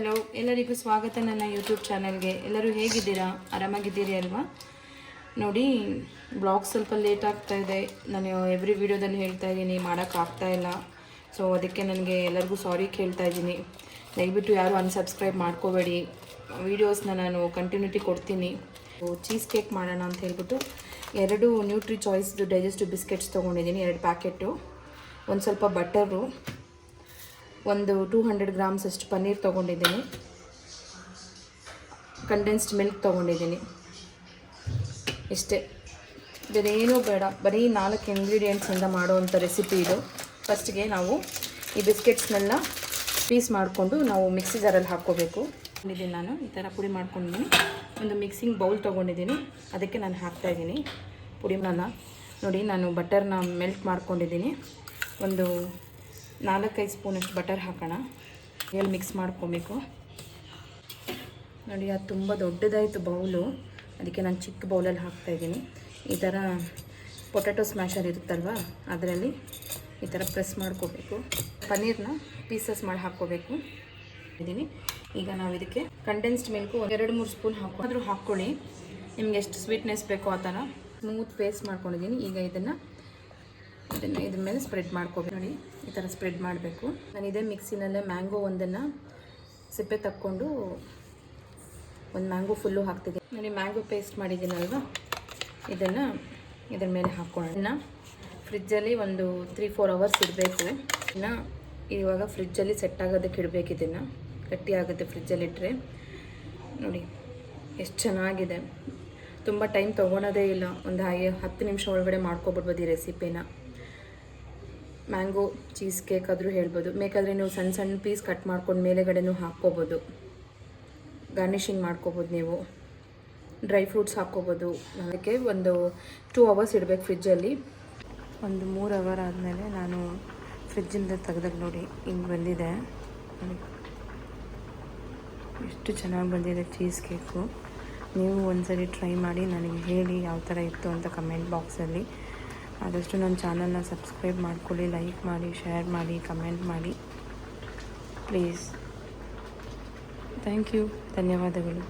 Hello, ಎಲ್ಲರಿಗೂ ಸ್ವಾಗತ ನನ್ನ ಯೂಟ್ಯೂಬ್ ಚಾನಲ್ಗೆ. ಎಲ್ಲರೂ ಹೇಗಿದ್ದೀರಾ? ಆರಾಮಾಗಿದ್ದೀರಿ ಅಲ್ವಾ? ನೋಡಿ, ಬ್ಲಾಗ್ ಸ್ವಲ್ಪ ಲೇಟ್ ಆಗ್ತಾ ಇದೆ. ನಾನು ಎವ್ರಿ ವಿಡಿಯೋದಲ್ಲಿ ಹೇಳ್ತಾ ಇದ್ದೀನಿ, ಮಾಡೋಕ್ಕಾಗ್ತಾಯಿಲ್ಲ. ಸೊ ಅದಕ್ಕೆ ನನಗೆ ಎಲ್ಲರಿಗೂ ಸಾರಿ ಕೇಳ್ತಾ ಇದ್ದೀನಿ. ದಯವಿಟ್ಟು ಯಾರು ಅನ್ಸಬ್ಸ್ಕ್ರೈಬ್ ಮಾಡ್ಕೋಬೇಡಿ. ವೀಡಿಯೋಸ್ನ ನಾನು ಕಂಟಿನ್ಯೂಟಿ ಕೊಡ್ತೀನಿ. ಚೀಸ್ ಕೇಕ್ ಮಾಡೋಣ ಅಂತ ಹೇಳ್ಬಿಟ್ಟು 2 ನ್ಯೂಟ್ರಿ ಚಾಯ್ಸ್ದು ಡೈಜೆಸ್ಟಿವ್ ಬಿಸ್ಕೆಟ್ಸ್ ತೊಗೊಂಡಿದ್ದೀನಿ, 2 ಪ್ಯಾಕೆಟು. ಒಂದು ಸ್ವಲ್ಪ ಬಟರು, ಒಂದು 200 ಗ್ರಾಮ್ಸ್ ಅಷ್ಟು ಪನ್ನೀರ್ ತೊಗೊಂಡಿದ್ದೀನಿ, ಕಂಡೆನ್ಸ್ಡ್ ಮಿಲ್ಕ್ ತೊಗೊಂಡಿದ್ದೀನಿ. ಇಷ್ಟೇ, ಬೇರೆ ಏನೂ ಬೇಡ. ಬರೀ 4 ಇಂಗ್ರೀಡಿಯೆಂಟ್ಸಿಂದ ಮಾಡೋವಂಥ ರೆಸಿಪಿ ಇದು. ಫಸ್ಟ್ಗೆ ನಾವು ಈ ಬಿಸ್ಕೆಟ್ಸ್ನೆಲ್ಲ ಪೀಸ್ ಮಾಡಿಕೊಂಡು ನಾವು ಮಿಕ್ಸಿ ಜಾರಲ್ಲಿ ಹಾಕ್ಕೋಬೇಕು. ನಾನು ಈ ಥರ ಪುಡಿ ಮಾಡ್ಕೊಂಡಿದ್ದೀನಿ. ಒಂದು ಮಿಕ್ಸಿಂಗ್ ಬೌಲ್ ತೊಗೊಂಡಿದ್ದೀನಿ, ಅದಕ್ಕೆ ನಾನು ಹಾಕ್ತಾಯಿದ್ದೀನಿ ಪುಡಿನ. ನೋಡಿ, ನಾನು ಬಟರ್ನ ಮೆಲ್ಟ್ ಮಾಡ್ಕೊಂಡಿದ್ದೀನಿ. ಒಂದು 4-5 ಸ್ಪೂನಷ್ಟು ಬಟರ್ ಹಾಕೋಣ. ಎಲ್ಲಿ ಮಿಕ್ಸ್ ಮಾಡ್ಕೊಬೇಕು. ನೋಡಿ, ಅದು ತುಂಬ ದೊಡ್ಡದಾಯಿತು ಬೌಲು, ಅದಕ್ಕೆ ನಾನು ಚಿಕ್ಕ ಬೌಲಲ್ಲಿ ಹಾಕ್ತಾಯಿದ್ದೀನಿ. ಈ ಥರ ಪೊಟ್ಯಾಟೊ ಸ್ಮ್ಯಾಶರ್ ಇರುತ್ತಲ್ವ, ಅದರಲ್ಲಿ ಈ ಥರ ಪ್ರೆಸ್ ಮಾಡ್ಕೋಬೇಕು. ಪನ್ನೀರ್ನ ಪೀಸಸ್ ಮಾಡಿ ಹಾಕ್ಕೋಬೇಕು. ಇದ್ದೀನಿ. ಈಗ ನಾವು ಇದಕ್ಕೆ ಕಂಡೆನ್ಸ್ಡ್ ಮಿಲ್ಕು 2-3 ಸ್ಪೂನ್ ಆದರೂ ಹಾಕ್ಕೊಳ್ಳಿ, ನಿಮ್ಗೆ ಎಷ್ಟು ಸ್ವೀಟ್ನೆಸ್ ಬೇಕೋ ಆ ಥರ. ಸ್ಮೂತ್ ಪೇಸ್ಟ್ ಮಾಡ್ಕೊಂಡಿದ್ದೀನಿ. ಈಗ ಇದನ್ನು ಇದ್ರ ಮೇಲೆ ಸ್ಪ್ರೆಡ್ ಮಾಡ್ಕೋಬೇಕು. ನೋಡಿ, ಈ ಥರ ಸ್ಪ್ರೆಡ್ ಮಾಡಬೇಕು. ನಾನು ಇದೇ ಮಿಕ್ಸಿನಲ್ಲೇ ಮ್ಯಾಂಗೋ ಒಂದನ್ನು ಸಿಪ್ಪೆ ತಕ್ಕೊಂಡು ಒಂದು ಮ್ಯಾಂಗೋ ಫುಲ್ಲು ಹಾಕ್ತಿದ್ದೀನಿ. ನೋಡಿ, ಮ್ಯಾಂಗೋ ಪೇಸ್ಟ್ ಮಾಡಿದ್ದೀನಲ್ವ, ಇದನ್ನು ಇದ್ರ ಮೇಲೆ ಹಾಕ್ಕೊಳ್ಳೋಣ. ಇದನ್ನು ಫ್ರಿಜ್ಜಲ್ಲಿ ಒಂದು 3-4 ಅವರ್ಸ್ ಇಡಬೇಕು. ಇನ್ನು ಇವಾಗ ಫ್ರಿಜ್ಜಲ್ಲಿ ಸೆಟ್ ಆಗೋದಕ್ಕೆ ಇಡಬೇಕು. ಇದನ್ನು ಗಟ್ಟಿ ಆಗುತ್ತೆ ಫ್ರಿಜ್ಜಲ್ಲಿ ಇಟ್ಟರೆ. ನೋಡಿ ಎಷ್ಟು ಚೆನ್ನಾಗಿದೆ. ತುಂಬ ಟೈಮ್ ತೊಗೊಳೋದೇ ಇಲ್ಲ, ಒಂದು 10 ನಿಮಿಷ ಒಳಗಡೆ ಮಾಡ್ಕೊಬಿಡ್ಬೋದು ಈ ರೆಸಿಪಿನ. ಮ್ಯಾಂಗೋ ಚೀಸ್ ಕೇಕ್ ಆದರೂ ಹೇಳ್ಬೋದು. ಬೇಕಾದರೆ ನೀವು ಸಣ್ಣ ಸಣ್ಣ ಪೀಸ್ ಕಟ್ ಮಾಡ್ಕೊಂಡು ಮೇಲೆಗಡೆನೂ ಹಾಕ್ಕೋಬೋದು, ಗಾರ್ನಿಷಿಂಗ್ ಮಾಡ್ಕೋಬೋದು. ನೀವು ಡ್ರೈ ಫ್ರೂಟ್ಸ್ ಹಾಕ್ಕೋಬೋದು. ಅದಕ್ಕೆ ಒಂದು 2 ಅವರ್ಸ್ ಇಡಬೇಕು ಫ್ರಿಜ್ಜಲ್ಲಿ. ಒಂದು 3 ಅವರ್ ಆದಮೇಲೆ ನಾನು ಫ್ರಿಜ್ಜಿಂದ ತೆಗೆದಾಗ ನೋಡಿ ಹಿಂಗೆ ಬಂದಿದೆ. ನೋಡಿ ಎಷ್ಟು ಚೆನ್ನಾಗಿ ಬಂದಿದೆ ಚೀಸ್ ಕೇಕು. ನೀವು ಒಂದ್ಸರಿ ಟ್ರೈ ಮಾಡಿ ನನಗೆ ಹೇಳಿ ಯಾವ ಥರ ಇತ್ತು ಅಂತ ಕಮೆಂಟ್ ಬಾಕ್ಸಲ್ಲಿ. ಆದಷ್ಟು ನನ್ನ ಚಾನಲ್ನ ಸಬ್ಸ್ಕ್ರೈಬ್ ಮಾಡ್ಕೊಳ್ಳಿ, ಲೈಕ್ ಮಾಡಿ, ಶೇರ್ ಮಾಡಿ, ಕಮೆಂಟ್ ಮಾಡಿ ಪ್ಲೀಸ್. ಥ್ಯಾಂಕ್ ಯು, ಧನ್ಯವಾದಗಳು.